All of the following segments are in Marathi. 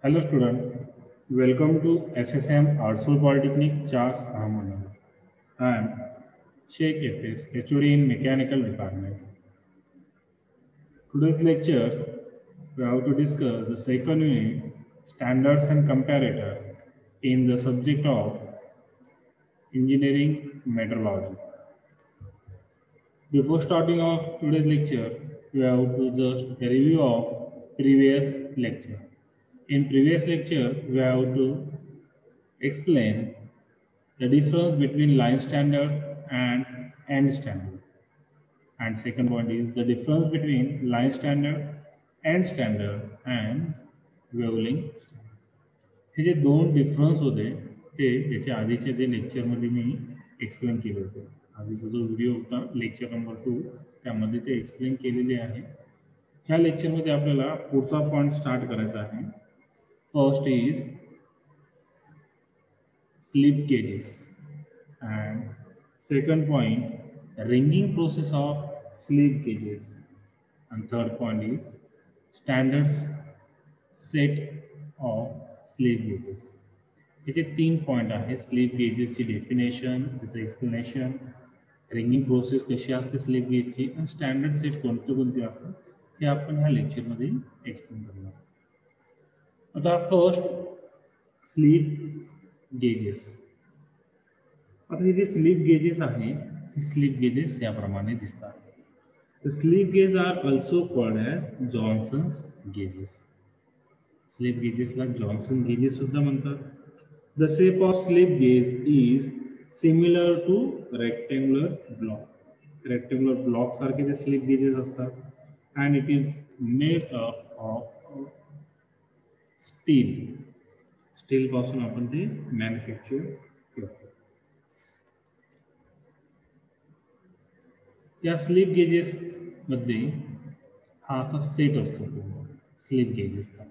Hello student, welcome to SSM Artsul Polytechnic Charles Ahmednagar. I am Sheikh Efes, HOD in Mechanical Department. Today's lecture, we have to discuss the second unit, Standards and Comparator, in the subject of Engineering Metrology. Before starting off today's lecture, we have to just a review of previous lecture. In previous lecture, we have to explain the difference between line standard and end standard. And second point is the difference between line standard, end standard and wavelength standard. हे जे दोन डिफरन्स होते ते याच्या आधीच्या जे लेक्चरमध्ये मी एक्सप्लेन केले होते. आधीचा जो व्हिडिओ होता लेक्चर नंबर 2 त्यामध्ये ते एक्सप्लेन केलेले आहे. ह्या लेक्चरमध्ये आपल्याला पुढचा पॉइंट स्टार्ट करायचा आहे. First is slip gauges and second point ringing process of slip gauges and third point is standards set of slip gauges. इथे तीन पॉइंट आहे. स्लिप गेजेसची डेफिनेशन, त्याचं एक्सप्लेनेशन, रिंगिंग प्रोसेस कशी असते स्लिप गेजची आणि स्टँडर्ड सेट कोणते असतात हे आपण ह्या लेक्चरमध्ये एक्सप्लेन करणार. आता फर्स्ट स्लिप गेजेस. आता हे जे स्लिप गेजेस आहे हे स्लिप गेजेस याप्रमाणे दिसतात. The slip gauges are also called as Johnson's gauges. Slip gauges ला जॉन्सन गेजेस सुद्धा म्हणतात. The shape of slip gauge is similar to rectangular block. Rectangular block सारखे ते स्लिप गेजेस असतात and it is made up of steel. Steel पासून आपण ते मॅन्युफॅक्चर करतो. या स्लिप गेजेस मध्ये हा असा सेट असतो स्लिप गेजेसचा.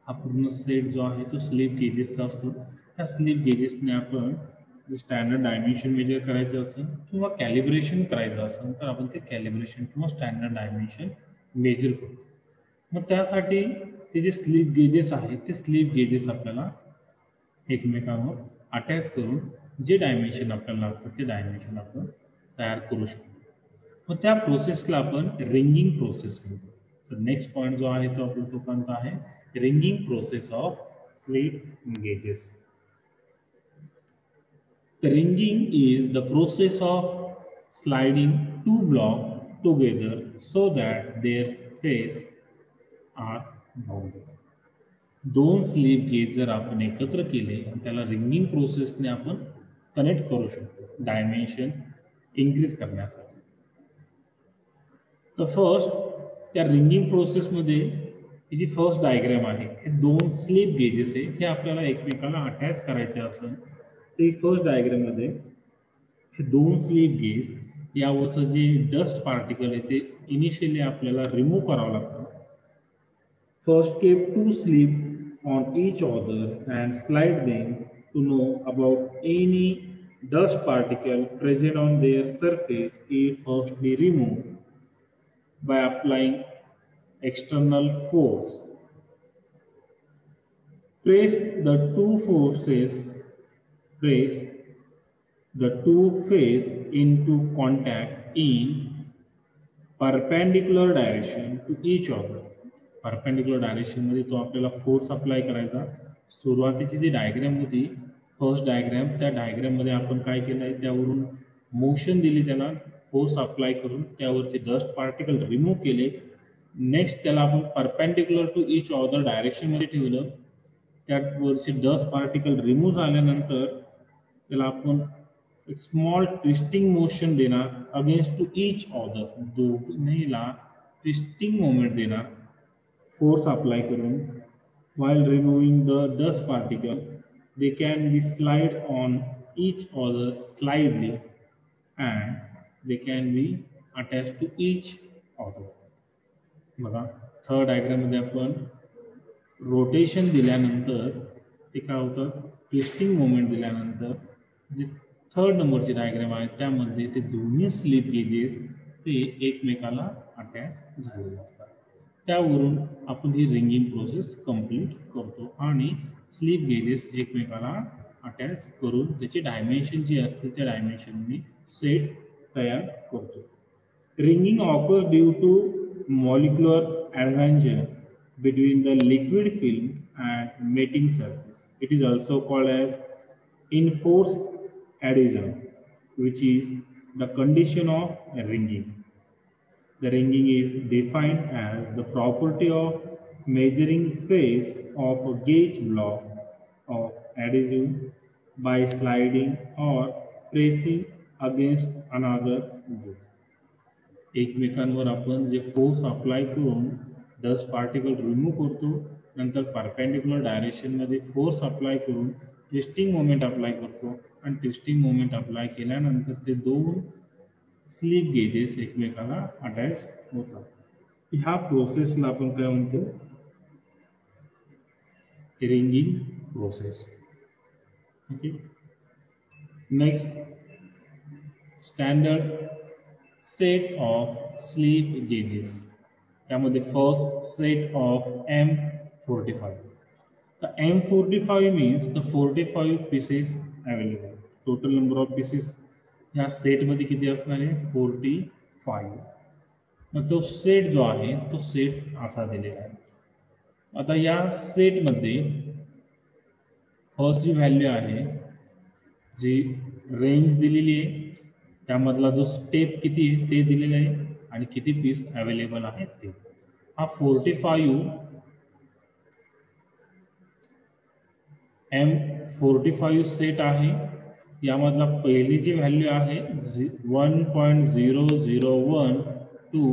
हा पूर्ण सेट जो आहे तो स्लिप गेजेसचा असतो. त्या स्लिप गेजेसने आपण जे स्टँडर्ड डायमेन्शन मेजर करायचं असेल किंवा कॅलिब्रेशन करायचं असेल तर आपण ते कॅलिब्रेशन किंवा स्टँडर्ड डायमेन्शन मेजर करतो. मग त्यासाठी ते जे स्लिप गेजेस आहेत ते स्लिप गेजेस आपल्याला एकमेकांवर अटॅच करून जे डायमेन्शन आपल्याला लागतं ते डायमेन्शन आपण तयार करू शकतो. मग त्या प्रोसेसला आपण रिंगिंग प्रोसेस म्हणतो. तर नेक्स्ट पॉइंट जो आहे तो आपला तो कोणता आहे ringing process of slip gauges. The ringing is the process of sliding two blocks together so that their faces are bounded. दोन स्लिप गेज जर आपण एकत्र केले आणि त्याला रिंगिंग प्रोसेसने आपण कनेक्ट करू शकतो डायमेन्शन इन्क्रीज करण्यासाठी. तर फर्स्ट त्या रिंगिंग प्रोसेसमध्ये ही जी फर्स्ट डायग्राम आहे हे दोन स्लिप गेजेस आहे हे आपल्याला एकमेकाला अटॅच करायचे असेल तर फर्स्ट डायग्राम मध्ये हे दोन स्लिप गेज यावरचं जे डस्ट पार्टिकल आहे ते इनिशियली आपल्याला रिमूव्ह करावं लागतं. First keep two slip on each other and slide them to know about any dust particle present on their surface is firstly removed by applying external force. Press the two face into contact in perpendicular direction to each other. Perpendicular direction मध्ये तो आपल्याला फोर्स अप्लाय करायचा. सुरुवातीची जी डायग्राम होती फर्स्ट डायग्राम त्या डायग्राम मध्ये आपण काय केलंय त्यावरून मोशन दिली, त्याला फोर्स अप्लाय करून त्यावरचे डस्ट पार्टिकल रिमूव्ह केले. नेक्स्ट त्याला आपण perpendicular to each other direction मध्ये ठेवलं. त्यावरचे डस्ट पार्टिकल रिमूव्ह झाल्यानंतर त्याला आपण एक स्मॉल ट्विस्टिंग मोशन देणार अगेन्स्ट टू इच अदर. दोन्हीला ट्विस्टिंग मोमेंट देणार force apply करून. While removing the dust particle, they can be slide on each other slightly and they can be attached to each other. बघा थर्ड डायग्राम मध्ये आपण रोटेशन दिल्यानंतर ते काय होतं ट्विस्टिंग मोमेंट दिल्यानंतर जे थर्ड नंबरची डायग्राम आहे त्यामध्ये ते दोन्ही स्लिप गेजेस ते एकमेकाला अटॅच झालेले असतात. त्यावरून आपण ही रिंगिंग प्रोसेस कंप्लीट करतो आणि स्लीप गेजेस एकमेकाला अटॅच करून त्याची डायमेन्शन जी असते त्या डायमेन्शननी सेट तयार करतो. Ringing occurs due to molecular adhesion between the liquid film and mating surface. It is also called as enforced adhesion, which is the condition of ringing. The ringing is defined as the property of measuring face of a gauge block of adhesive by sliding or pressing against another gauge. एकमेकांवर आपण जे फोर्स अप्लाय करून डस्ट पार्टिकल रिमूव्ह करतो, नंतर परपेंडिक्युलर डायरेक्शनमध्ये फोर्स अप्लाय करून ट्विस्टिंग मोमेंट अप्लाय करतो आणि ट्विस्टिंग मोमेंट अप्लाय केल्यानंतर ते दोन स्लीप गेजेस एकमेकाला अटॅच होतात. ह्या प्रोसेसला आपण काय म्हणतो? Ringing process. Okay. Next, standard set of slip gauges. त्यामध्ये फर्स्ट सेट ऑफ M45. तर M45 means the 45 pieces available. Total number of pieces ह्या सेटमध्ये किती असणार आहे? 45. मग तो सेट जो आहे तो सेट असा दिलेला आहे. आता या सेटमध्ये फर्स्ट जी व्हॅल्यू आहे, जी रेंज दिलेली आहे, त्यामधला जो स्टेप किती आहे ते दिलेलं आहे आणि किती पीस अवेलेबल आहेत ते. हा 45 M45 सेट आहे. यामधला पहिली जी व्हॅल्यू आहे 1.001 to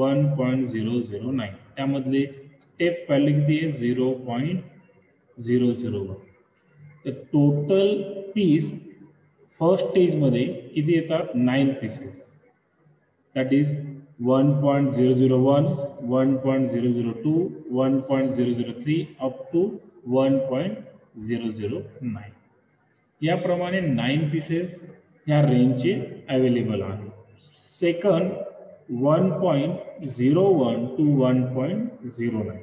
1.009. त्यामधले स्टेप व्हॅल्यू किती आहे? 0.001. तर टोटल पीस फर्स्ट स्टेजमध्ये किती येतात? 9 pieces. That is 1.001, 1.002, 1.003 up to 1.009. याप्रमाणे 9 पीसेस ह्या रेंजचे अवेलेबल आहे. Second 1.01 to 1.09.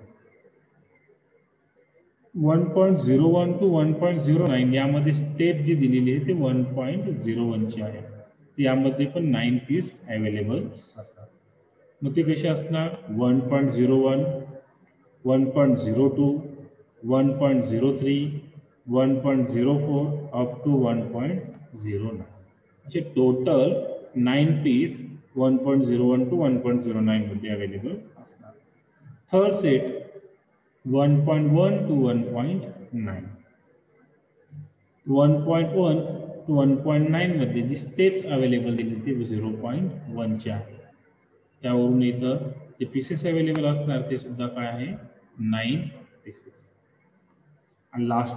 1.01 टू 1.09 यामध्ये स्टेप जी दिलेली आहे ते 1.01 ची आहे. यामध्ये पण 9 पीस अवेलेबल असतात. मग ते कसे असणार? 1.01, 1.02, 1.03, 1.04 अप टू 1.09. असे टोटल 9 पीस 1.01 टू 1.09 मध्ये अवेलेबल असणार. Third set 1.1 to 1.9. 1.1 to 1.9 मध्ये जी स्टेप्स अवेलेबल दिली ते 0.1 चे आहे. त्यावरून इथं जे पीसेस अवेलेबल असणार ते सुद्धा काय आहे? 9 पीसेस. आणि लास्ट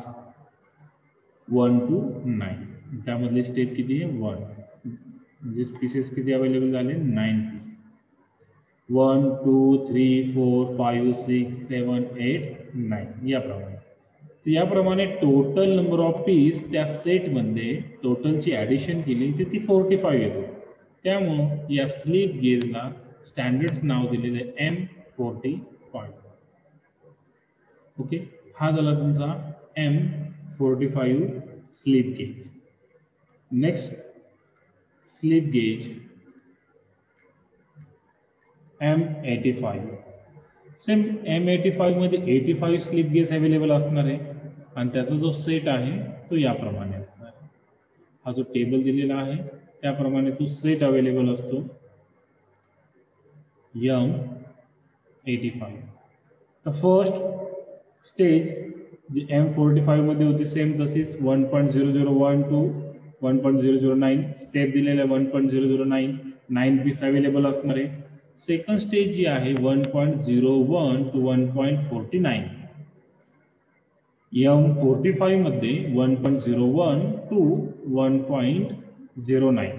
1 to 9 त्यामधले स्टेप किती आहे? 1. म्हणजे पीसेस किती अवेलेबल झाले? 9 पीस. 1, 2, 3, 4, 5, 6, 7, 8, 9 याप्रमाणे. याप्रमाणे टोटल नंबर ऑफ पीस त्या सेटमध्ये टोटलची ॲडिशन केली तर ती 45 येतो. त्यामुळं या स्लीप गेजला स्टँडर्ड नाव दिलेलं आहे M45. ओके. हा झाला तुमचा M45 sleep gauge. Next sleep gauge M85. Same M85 मध्ये 85 स्लीप गेज अवेलेबल असणार आहे आणि त्याचा जो सेट आहे तो याप्रमाणे असणार आहे. हा जो टेबल दिलेला आहे त्याप्रमाणे तो सेट अवेलेबल असतो M85. तर फर्स्ट स्टेज जी M45 मध्ये होती सेम तशीच 1.001 टू 1.009 स्टेप दिलेला 1.009 9 पीस अवेलेबल असणार आहे. सेकंड स्टेज जी आहे 1.01 टू 1.49. M45 मध्ये 1.01 टू 1.09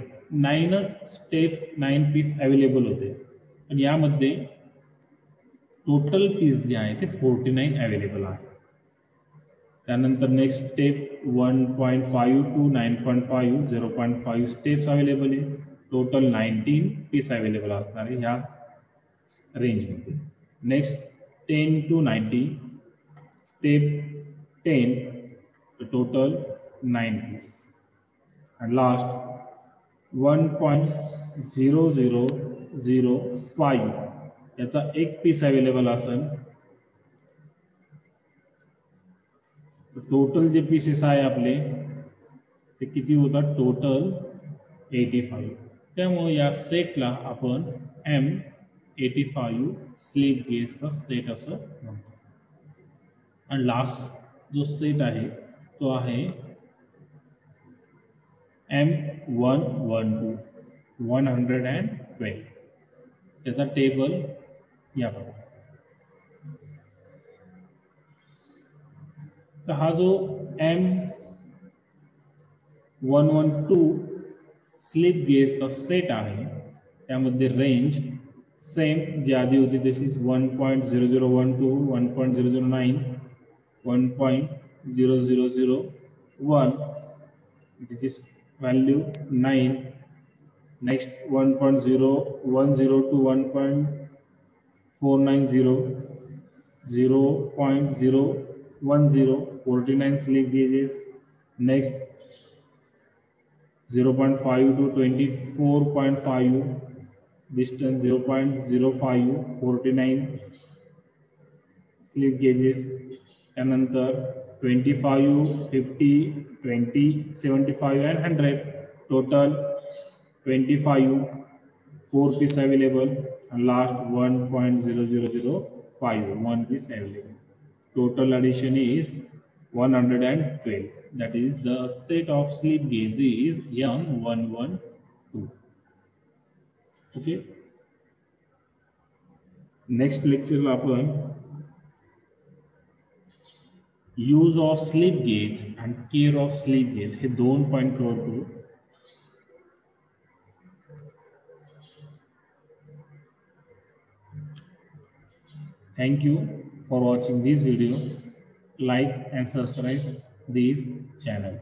9 स्टेप 9 पीस अवेलेबल होते. आणि यामध्ये टोटल पीस जे आहे ते 49 अवेलेबल आहे. त्यानंतर next step 1.5 to 9.5 0.5 steps available आहे. टोटल 19 पीस अवेलेबल असणार आहे ह्या रेंजमध्ये. Next 10 to 90, step 10, the total 9 piece. And last 1.0005 याचा एक पीस अवेलेबल असेल. टोटल जे पीसेस आहे आपले ते किती होतात, टोटल 85. त्यामुळे या सेटला आपण M85 स्लीप गेजचा सेट असं म्हणतो. आणि लास्ट जो सेट आहे तो आहे M112 112. त्याचा टेबल या प्रमाणे. तर हा जो M112 स्लीप गेजचा सेट आहे त्यामध्ये रेंज सेम जी आधी होती तशीच 1.0012 1.009 1.0001 which is value 9. Next 1.010 to 1.490 0.010 49 slip gauges. Next 0.5 to 24.5 distance 0.05 49 slip gauges. त्यानंतर 25 50 20 75 and 100 total 25 4 piece available and last 1.0005 1 piece available. Total addition is 112. That is the set of slip gauge is M112. Okay. Next lecture ला आपण use of sleep gauge and care of sleep gauge हे 2 पॉइंट कव्हर करू. Thank you for watching this video. Like and subscribe this channel.